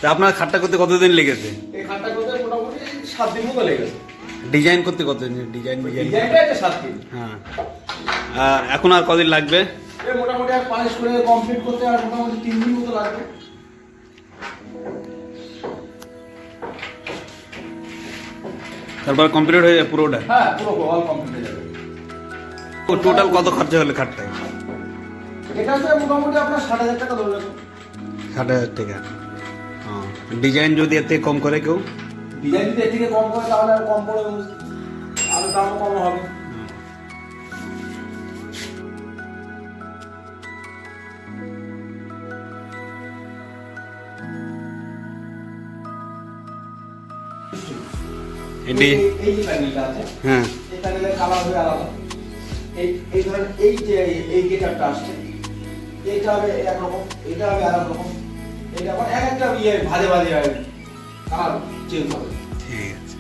তা আপনার খাটটা করতে কতদিন লেগেছে? এই খাটটা করতে মোটামুটি 7 দিন মতো লেগেছে। ডিজাইন করতে কতদিন? ডিজাইন ডিজাইনটা এটা 7 দিন। হ্যাঁ, আর এখন আর কদিন লাগবে? এই মোটামুটি আর পালিশ করে কমপ্লিট করতে আর মোটামুটি 3 দিন মতো লাগবে। তারপর কমপ্লিট হয়ে যাবে পুরোটা? হ্যাঁ, পুরো অল কমপ্লিট হয়ে যাবে। টোটাল কত খরচা হলো খাটটায়? এটা হচ্ছে মোটামুটি আপনার 60,000 টাকা ধরে রাখুন। 60,000 টাকা। ডিজাইন যদি এর থেকে কম করে কেউ? ডিজাইন যদি এর থেকে কম করে তাহলে আর কম পড়ে, আরো দামও কম হবে। এটি এই যে প্যানেলটা আছে, হ্যাঁ, এই প্যানেলের কালার হবে আলাদা। এই ধরেন এই যে এই গেটআপটা আসছে, এইটা হবে একরকম, এটা হবে আরেক রকম। এটা আবার এক একটা ভাজে ভাজে কালার চেঞ্জ হবে। ঠিক আছে।